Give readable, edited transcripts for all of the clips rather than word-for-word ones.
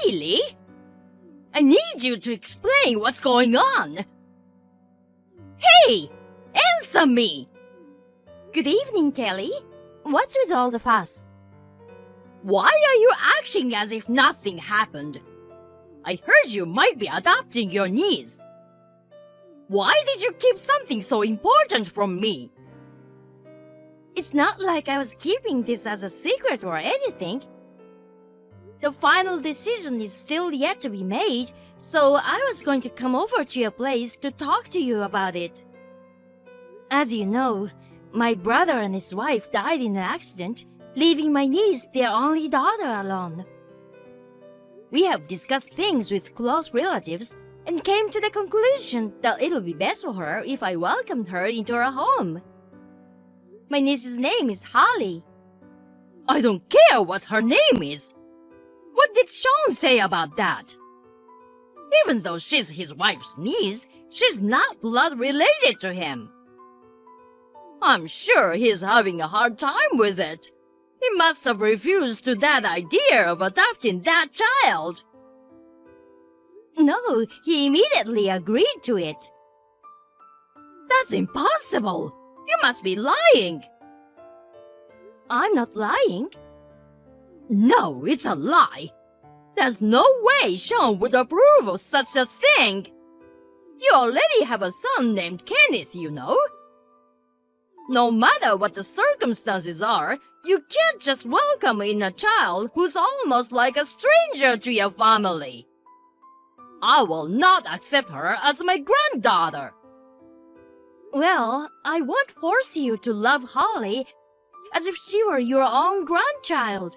Really? I need you to explain what's going on. Hey, answer me! Good evening, Kelly. What's with all the fuss? Why are you acting as if nothing happened? I heard you might be adopting your niece. Why did you keep something so important from me? It's not like I was keeping this as a secret or anything. The final decision is still yet to be made, so I was going to come over to your place to talk to you about it. As you know, my brother and his wife died in an accident, leaving my niece, their only daughter, alone. We have discussed things with close relatives and came to the conclusion that it'll be best for her if I welcomed her into our home. My niece's name is Holly. I don't care what her name is. What did Sean say about that? Even though she's his wife's niece, she's not blood related to him. I'm sure he's having a hard time with it. He must have refused to that idea of adopting that child. No, he immediately agreed to it. That's impossible. You must be lying. I'm not lying. No, it's a lie. There's no way Sean would approve of such a thing. You already have a son named Kenneth, you know. No matter what the circumstances are, you can't just welcome in a child who's almost like a stranger to your family. I will not accept her as my granddaughter. Well, I won't force you to love Holly as if she were your own grandchild.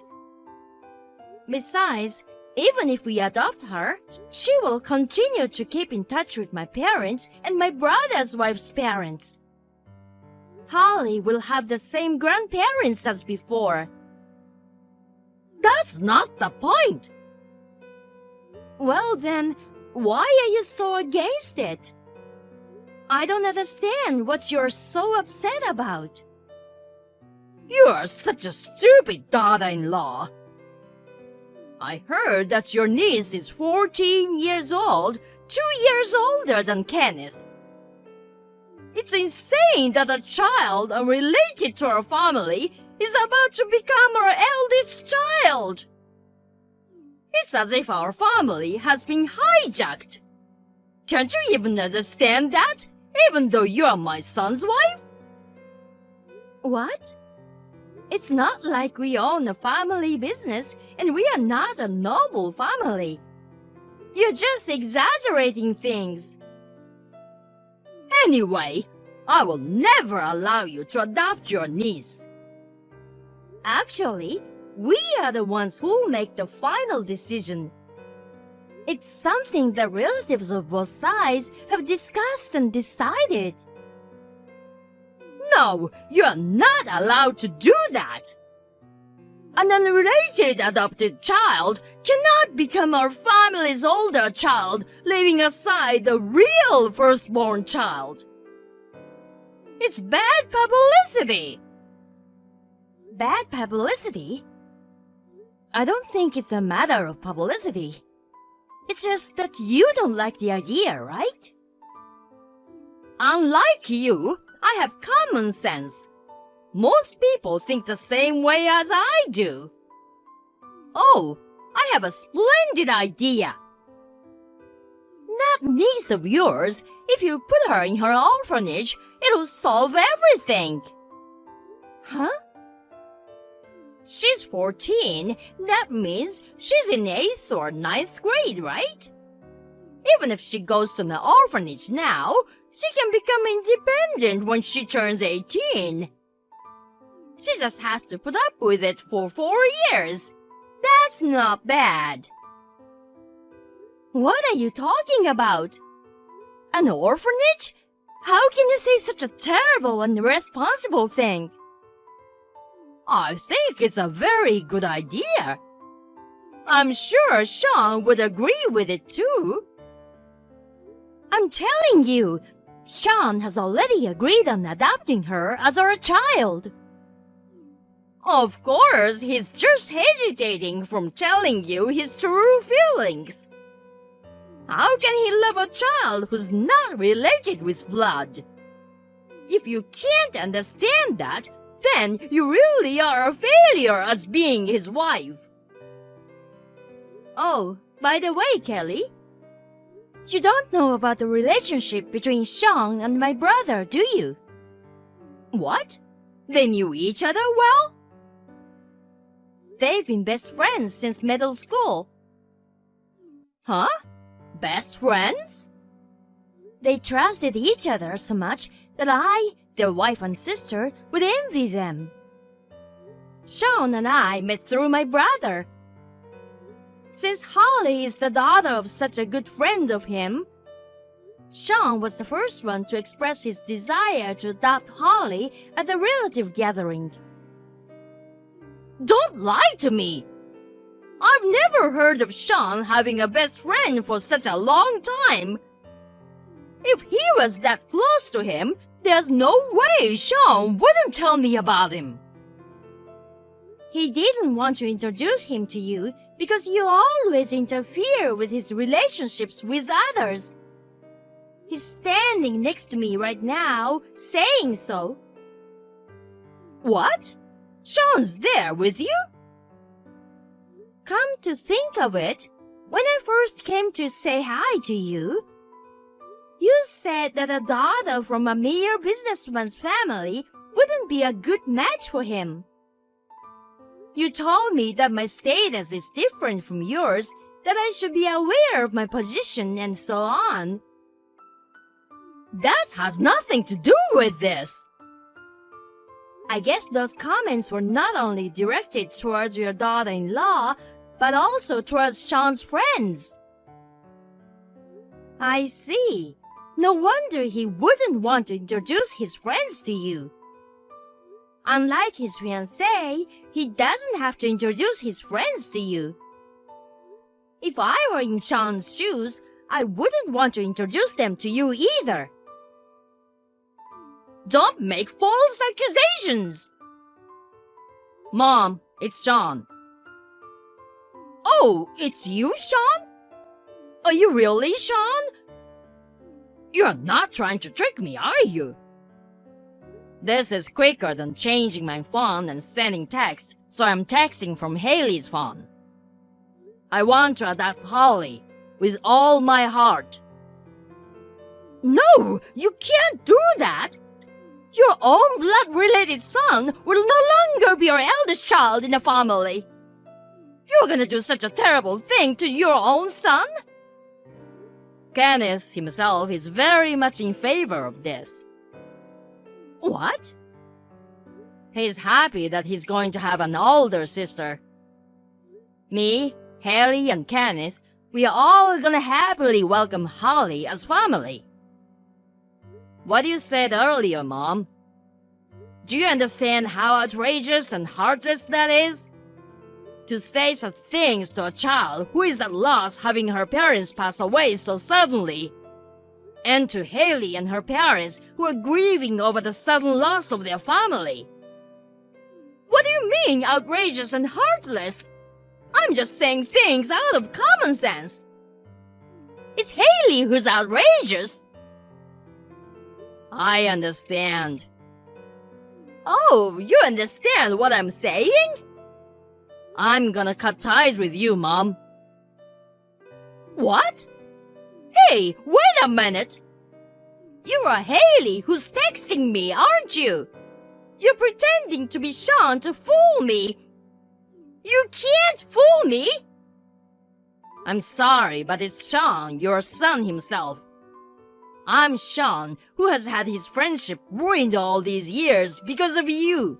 Besides, even if we adopt her, she will continue to keep in touch with my parents and my brother's wife's parents. Holly will have the same grandparents as before. That's not the point. Well then, why are you so against it? I don't understand what you're so upset about. You are such a stupid daughter-in-law. I heard that your niece is 14 years old, 2 years older than Kenneth. It's insane that a child unrelated to our family is about to become our eldest child. It's as if our family has been hijacked. Can't you even understand that, even though you are my son's wife? What? It's not like we own a family business and we are not a noble family. You're just exaggerating things. Anyway, I will never allow you to adopt your niece. Actually, we are the ones who'll make the final decision. It's something the relatives of both sides have discussed and decided. No, you are not allowed to do that. An unrelated adopted child cannot become our family's older child, leaving aside the real firstborn child. It's bad publicity. Bad publicity? I don't think it's a matter of publicity. It's just that you don't like the idea, right? Unlike you, I have common sense. Most people think the same way as I do. Oh, I have a splendid idea. That niece of yours, if you put her in her orphanage, it'll solve everything. Huh? She's 14. That means she's in 8th or 9th grade, right? Even if she goes to an orphanage now, she can become independent when she turns 18. She just has to put up with it for 4 years. That's not bad. What are you talking about? An orphanage? How can you say such a terrible and irresponsible thing? I think it's a very good idea. I'm sure Sean would agree with it too. I'm telling you, Sean has already agreed on adopting her as our child. Of course, he's just hesitating from telling you his true feelings. How can he love a child who's not related with blood? If you can't understand that, then you really are a failure as being his wife. Oh, by the way, Kelly, you don't know about the relationship between Sean and my brother, do you? What? They knew each other well? They've been best friends since middle school. Huh? Best friends? They trusted each other so much that I, their wife and sister, would envy them. Sean and I met through my brother. Since Holly is the daughter of such a good friend of him, Sean was the first one to express his desire to adopt Holly at the relative gathering. Don't lie to me! I've never heard of Sean having a best friend for such a long time. If he was that close to him, there's no way Sean wouldn't tell me about him. He didn't want to introduce him to you because you always interfere with his relationships with others. He's standing next to me right now, saying so. What? Sean's there with you? Come to think of it, when I first came to say hi to you, you said that a daughter from a mere businessman's family wouldn't be a good match for him. You told me that my status is different from yours, that I should be aware of my position and so on. That has nothing to do with this. I guess those comments were not only directed towards your daughter-in-law, but also towards Sean's friends. I see. No wonder he wouldn't want to introduce his friends to you. Unlike his fiancée, he doesn't have to introduce his friends to you. If I were in Sean's shoes, I wouldn't want to introduce them to you either. Don't make false accusations! Mom, it's Sean. Oh, it's you, Sean? Are you really Sean? You're not trying to trick me, are you? This is quicker than changing my phone and sending texts, so I'm texting from Haley's phone. I want to adopt Holly with all my heart. No, you can't do that! Your own blood-related son will no longer be your eldest child in the family. You're gonna do such a terrible thing to your own son? Kenneth himself is very much in favor of this. What? He's happy that he's going to have an older sister. Me, Haley, and Kenneth, we are all gonna happily welcome Holly as family. What you said earlier, Mom. Do you understand how outrageous and heartless that is? To say such things to a child who is at loss having her parents pass away so suddenly. And to Haley and her parents who are grieving over the sudden loss of their family. What do you mean, outrageous and heartless? I'm just saying things out of common sense. It's Haley who's outrageous. I understand. Oh, you understand what I'm saying? I'm gonna cut ties with you, Mom. What? Hey, wait a minute! You're Haley who's texting me, aren't you? You're pretending to be Sean to fool me. You can't fool me! I'm sorry, but it's Sean, your son himself. I'm Sean, who has had his friendship ruined all these years because of you.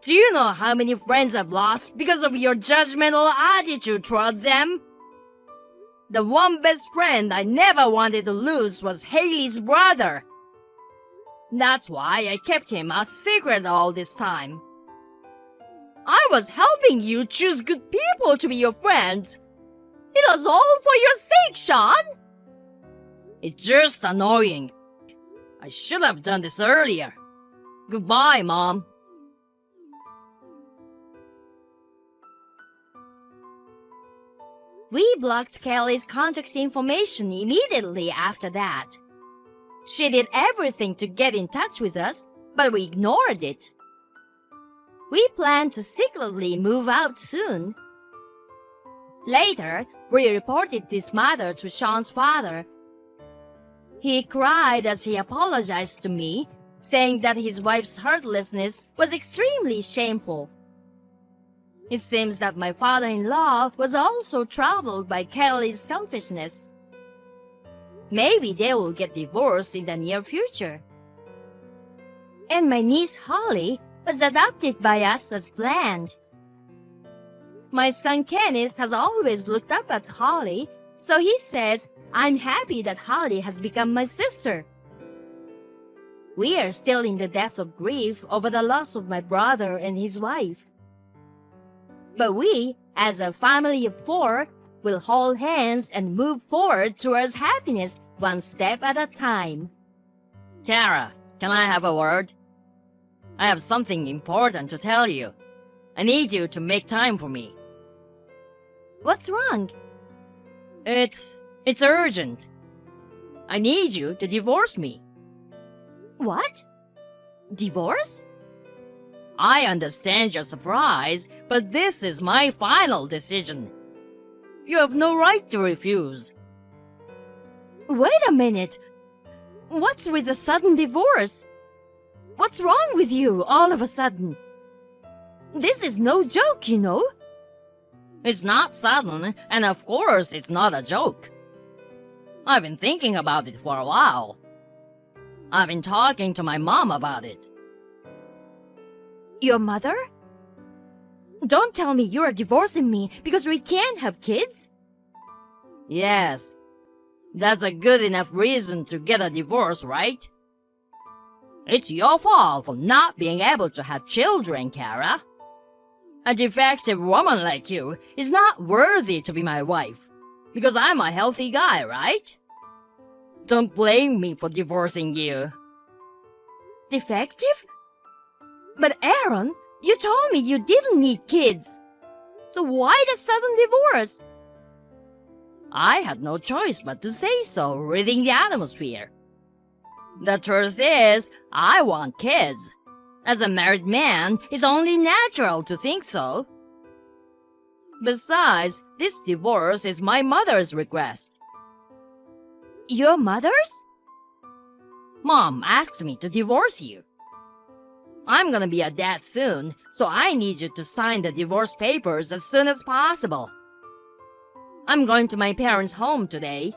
Do you know how many friends I've lost because of your judgmental attitude toward them? The one best friend I never wanted to lose was Haley's brother. That's why I kept him a secret all this time. I was helping you choose good people to be your friends. It was all for your sake, Sean. It's just annoying. I should have done this earlier. Goodbye, Mom. We blocked Kelly's contact information immediately after that. She did everything to get in touch with us, but we ignored it. We planned to secretly move out soon. Later, we reported this matter to Sean's father. He cried as he apologized to me, saying that his wife's heartlessness was extremely shameful. It seems that my father-in-law was also troubled by Kelly's selfishness. Maybe they will get divorced in the near future. And my niece Holly was adopted by us as planned. My son Kenneth has always looked up at Holly, so he says I'm happy that Holly has become my sister. We are still in the depth of grief over the loss of my brother and his wife. But we, as a family of 4, will hold hands and move forward towards happiness one step at a time. Kara, can I have a word? I have something important to tell you. I need you to make time for me. What's wrong? It's urgent. I need you to divorce me. What? Divorce? I understand your surprise, but this is my final decision. You have no right to refuse. Wait a minute. What's with the sudden divorce? What's wrong with you all of a sudden? This is no joke, you know. It's not sudden, and of course it's not a joke. I've been thinking about it for a while. I've been talking to my mom about it. Your mother? Don't tell me you're divorcing me because we can't have kids. Yes, that's a good enough reason to get a divorce, right? It's your fault for not being able to have children, Kara. A defective woman like you is not worthy to be my wife, because I'm a healthy guy, right? Don't blame me for divorcing you. Defective? But Aaron, you told me you didn't need kids. So why the sudden divorce? I had no choice but to say so, reading the atmosphere. The truth is, I want kids. As a married man, it's only natural to think so. Besides, this divorce is my mother's request. Your mother's? Mom asked me to divorce you. I'm gonna be a dad soon, so I need you to sign the divorce papers as soon as possible. I'm going to my parents' home today.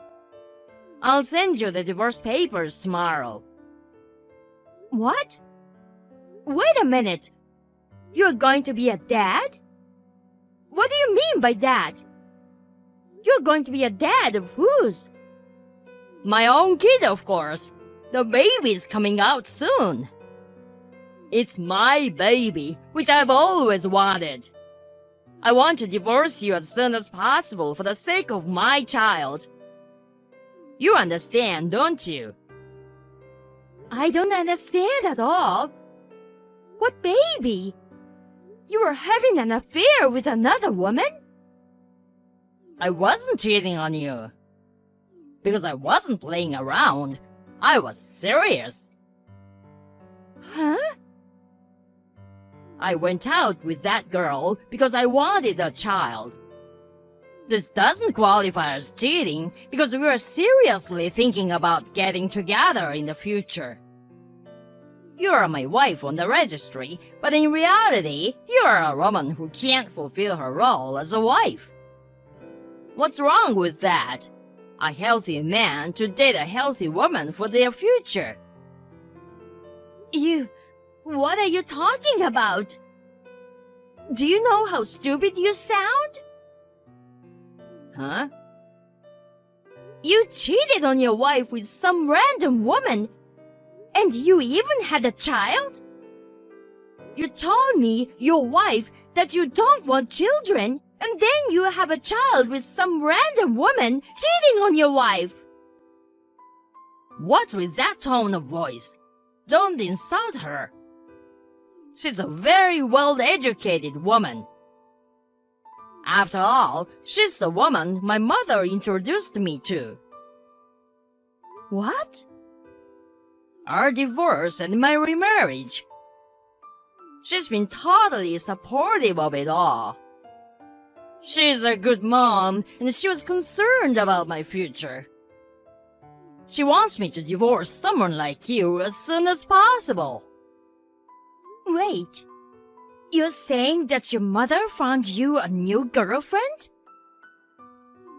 I'll send you the divorce papers tomorrow. What? Wait a minute. You're going to be a dad? What do you mean by that? You're going to be a dad of whose? My own kid, of course. The baby's coming out soon. It's my baby, which I've always wanted. I want to divorce you as soon as possible for the sake of my child. You understand, don't you? I don't understand at all. What baby? You were having an affair with another woman? I wasn't cheating on you. Because I wasn't playing around. I was serious. Huh? I went out with that girl because I wanted a child. This doesn't qualify as cheating because we were seriously thinking about getting together in the future. You are my wife on the registry, but in reality, you are a woman who can't fulfill her role as a wife. What's wrong with that? A healthy man to date a healthy woman for their future. What are you talking about? Do you know how stupid you sound? Huh? You cheated on your wife with some random woman, and you even had a child? You told me, your wife, that you don't want children, and then you have a child with some random woman cheating on your wife. What's with that tone of voice? Don't insult her. She's a very well-educated woman. After all, she's the woman my mother introduced me to. What? Our divorce and my remarriage. She's been totally supportive of it all. She's a good mom, and she was concerned about my future. She wants me to divorce someone like you as soon as possible. Wait, you're saying that your mother found you a new girlfriend?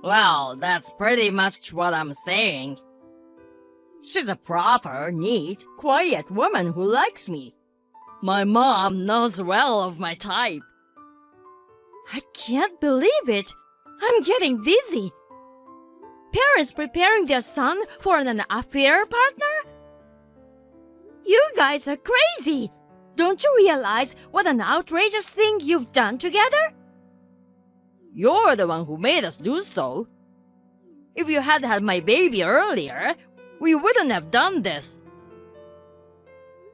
Well, that's pretty much what I'm saying. She's a proper, neat, quiet woman who likes me. My mom knows well of my type. I can't believe it. I'm getting dizzy. Parents preparing their son for an affair partner? You guys are crazy. Don't you realize what an outrageous thing you've done together? You're the one who made us do so. If you had had my baby earlier, we wouldn't have done this.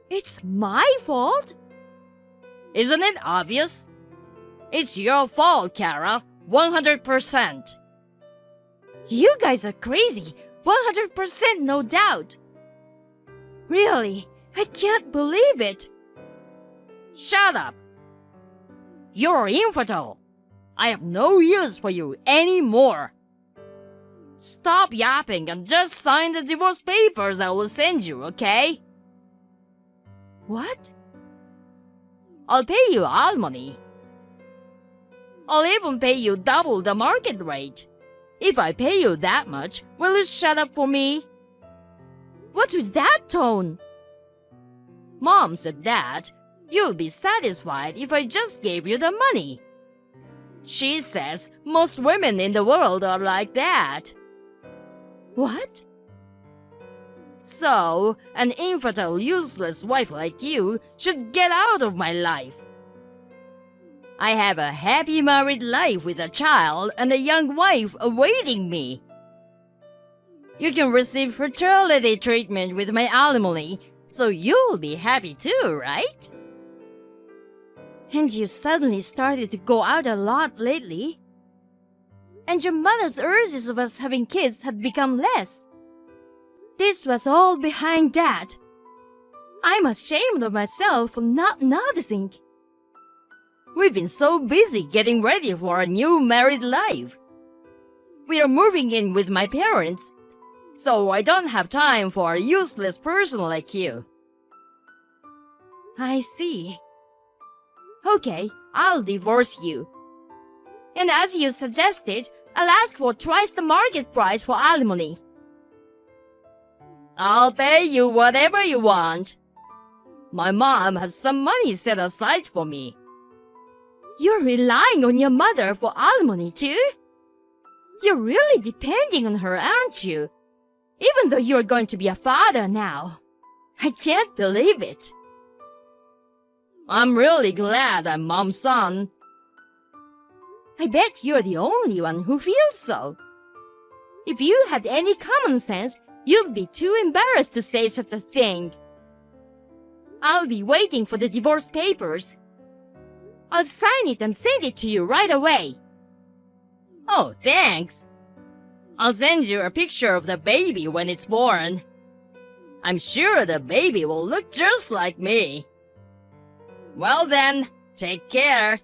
It's my fault? Isn't it obvious? It's your fault, Kara. 100%. You guys are crazy. 100% no doubt. Really, I can't believe it. Shut up. You're infertile. I have no use for you anymore. Stop yapping and just sign the divorce papers I will send you, okay? What? I'll pay you alimony. I'll even pay you double the market rate. If I pay you that much, will you shut up for me? What was that tone? Mom said that you'll be satisfied if I just gave you the money. She says most women in the world are like that. What? So, an infertile, useless wife like you should get out of my life. I have a happy married life with a child and a young wife awaiting me. You can receive fertility treatment with my alimony, so you'll be happy too, right? And you suddenly started to go out a lot lately. And your mother's urges of us having kids had become less. This was all behind that. I'm ashamed of myself for not noticing. We've been so busy getting ready for a new married life. We are moving in with my parents, so I don't have time for a useless person like you. I see. Okay, I'll divorce you. And as you suggested, I'll ask for twice the market price for alimony. I'll pay you whatever you want. My mom has some money set aside for me. You're relying on your mother for alimony too? You're really depending on her, aren't you? Even though you're going to be a father now. I can't believe it. I'm really glad I'm mom's son. I bet you're the only one who feels so. If you had any common sense, you'd be too embarrassed to say such a thing. I'll be waiting for the divorce papers. I'll sign it and send it to you right away. Oh, thanks. I'll send you a picture of the baby when it's born. I'm sure the baby will look just like me. Well then, take care.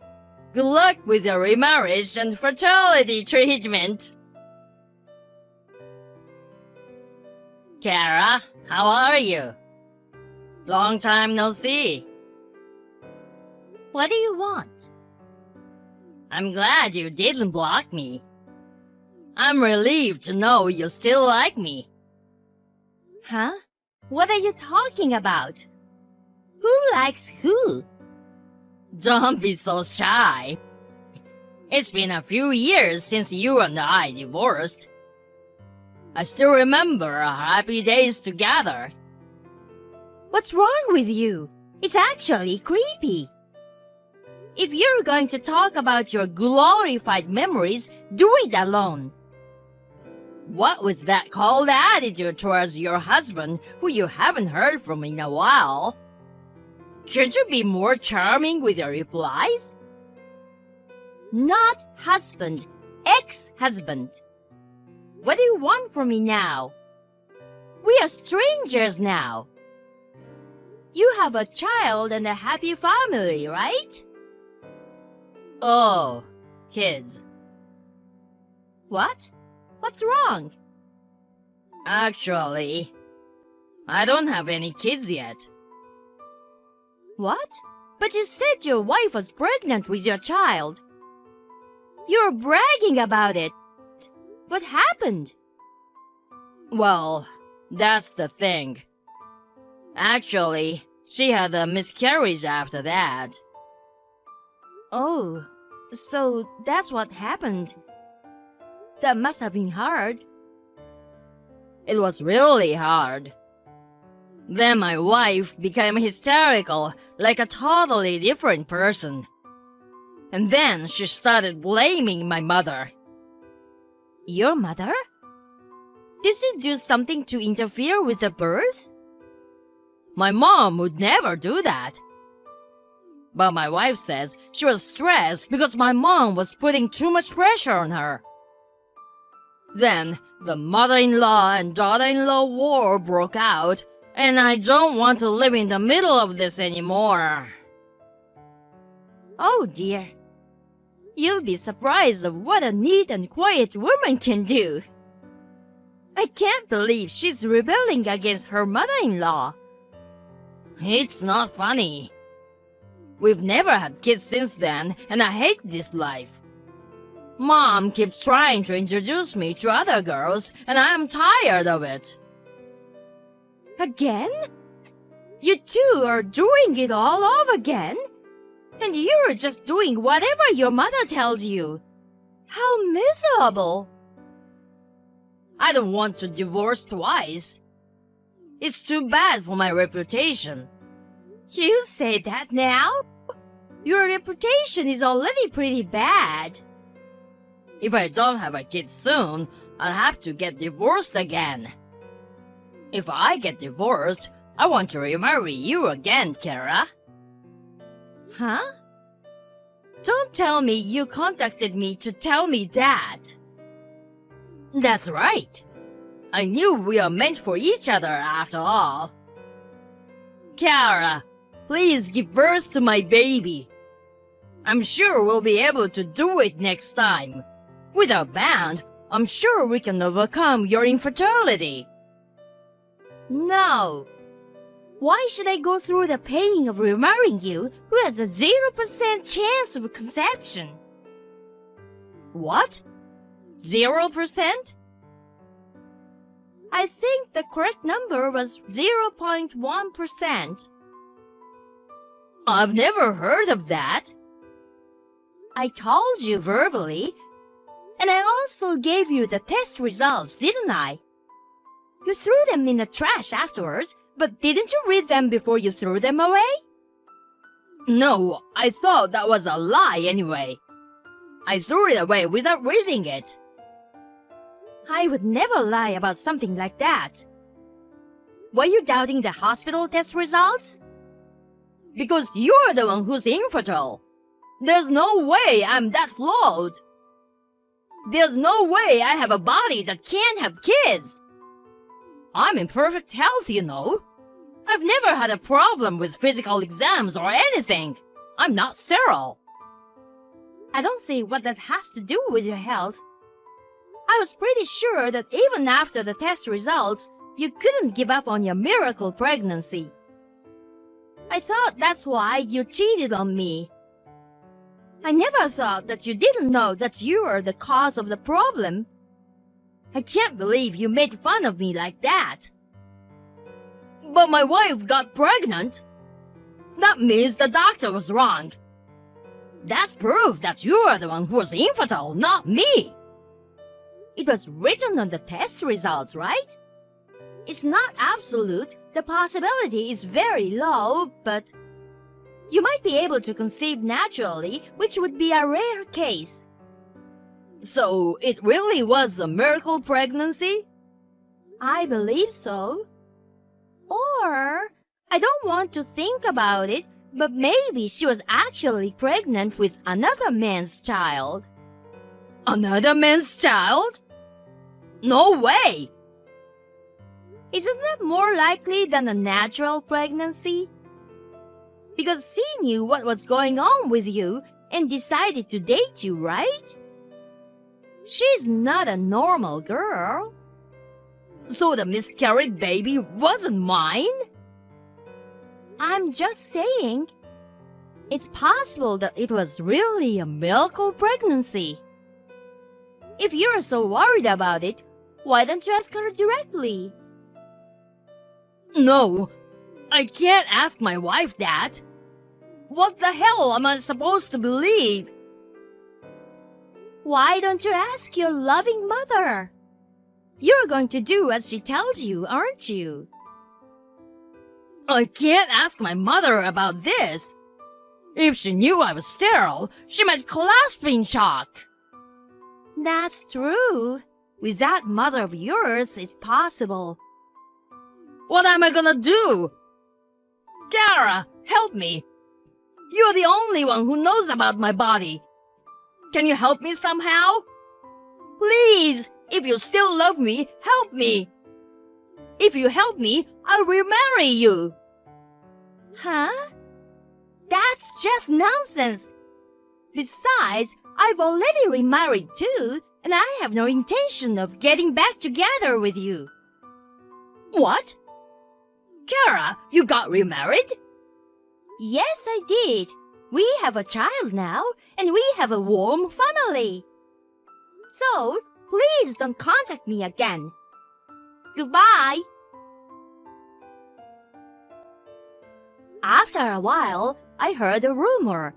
Good luck with your remarriage and fertility treatment. Kara, how are you? Long time no see. What do you want? I'm glad you didn't block me. I'm relieved to know you still like me. Huh? What are you talking about? Who likes who? Don't be so shy. It's been a few years since you and I divorced. I still remember our happy days together. What's wrong with you? It's actually creepy. If you're going to talk about your glorified memories, do it alone. What was that cold attitude towards your husband who you haven't heard from in a while? Should you be more charming with your replies? Not husband, ex-husband. What do you want from me now? We are strangers now. You have a child and a happy family, right? Oh, kids. What? What's wrong? Actually, I don't have any kids yet. What? But you said your wife was pregnant with your child. You're bragging about it. What happened? Well, that's the thing. Actually, she had a miscarriage after that. Oh, so that's what happened. That must have been hard. It was really hard. Then my wife became hysterical, like a totally different person. And then she started blaming my mother. Your mother? Did she do something to interfere with the birth? My mom would never do that. But my wife says she was stressed because my mom was putting too much pressure on her. Then the mother-in-law and daughter-in-law war broke out, and I don't want to live in the middle of this anymore. Oh dear. You'll be surprised of what a neat and quiet woman can do. I can't believe she's rebelling against her mother-in-law. It's not funny. We've never had kids since then, and I hate this life. Mom keeps trying to introduce me to other girls, and I'm tired of it. Again? You two are doing it all over again? And you're just doing whatever your mother tells you. How miserable! I don't want to divorce twice. It's too bad for my reputation. You say that now? Your reputation is already pretty bad. If I don't have a kid soon, I'll have to get divorced again. If I get divorced, I want to remarry you again, Kara. Huh? Don't tell me you contacted me to tell me that. That's right. I knew we are meant for each other after all. Kara, please give birth to my baby. I'm sure we'll be able to do it next time. With our band, I'm sure we can overcome your infertility. No. Why should I go through the pain of remarrying you who has a 0% chance of conception? What? 0%? I think the correct number was 0.1%. I've never heard of that. I told you verbally, and I also gave you the test results, didn't I? You threw them in the trash afterwards, but didn't you read them before you threw them away? No, I thought that was a lie anyway. I threw it away without reading it. I would never lie about something like that. Were you doubting the hospital test results? Because you're the one who's infertile. There's no way I'm that flawed. There's no way I have a body that can't have kids. I'm in perfect health, you know. I've never had a problem with physical exams or anything. I'm not sterile. I don't see what that has to do with your health. I was pretty sure that even after the test results, you couldn't give up on your miracle pregnancy. I thought that's why you cheated on me. I never thought that you didn't know that you were the cause of the problem. I can't believe you made fun of me like that. But my wife got pregnant. That means the doctor was wrong. That's proof that you are the one who was infertile, not me. It was written on the test results, right? It's not absolute. The possibility is very low, but you might be able to conceive naturally, which would be a rare case. So it really was a miracle pregnancy? I believe so. Or, I don't want to think about it, But maybe she was actually pregnant with another man's child. Another man's child? No way! Isn't that more likely than a natural pregnancy? Because she knew what was going on with you and decided to date you, right? She's not a normal girl. So the miscarried baby wasn't mine? I'm just saying, it's possible that it was really a miracle pregnancy. If you're so worried about it, why don't you ask her directly? No, I can't ask my wife that. What the hell am I supposed to believe? Why don't you ask your loving mother? You're going to do as she tells you, aren't you? I can't ask my mother about this. If she knew I was sterile, she might collapse in shock. That's true. With that mother of yours, it's possible. What am I gonna do? Kara, help me. You're the only one who knows about my body. Can you help me somehow? Please, if you still love me, help me. If you help me, I'll remarry you. Huh? That's just nonsense. Besides, I've already remarried too, and I have no intention of getting back together with you. What? Kara, you got remarried? Yes, I did. We have a child now, and we have a warm family. So, please don't contact me again. Goodbye. After a while, I heard a rumor.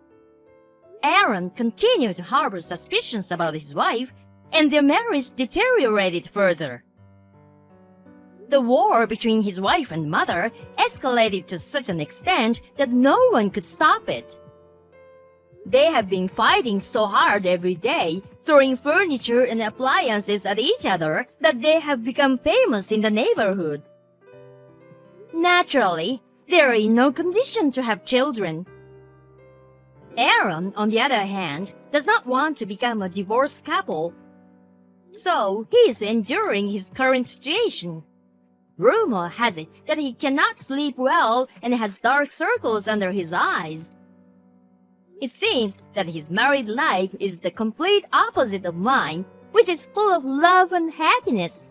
Aaron continued to harbor suspicions about his wife, and their marriage deteriorated further. The war between his wife and mother escalated to such an extent that no one could stop it. They have been fighting so hard every day, throwing furniture and appliances at each other, that they have become famous in the neighborhood. Naturally, they are in no condition to have children. Aaron, on the other hand, does not want to become a divorced couple. So, he is enduring his current situation. Rumor has it that he cannot sleep well and has dark circles under his eyes. It seems that his married life is the complete opposite of mine, which is full of love and happiness.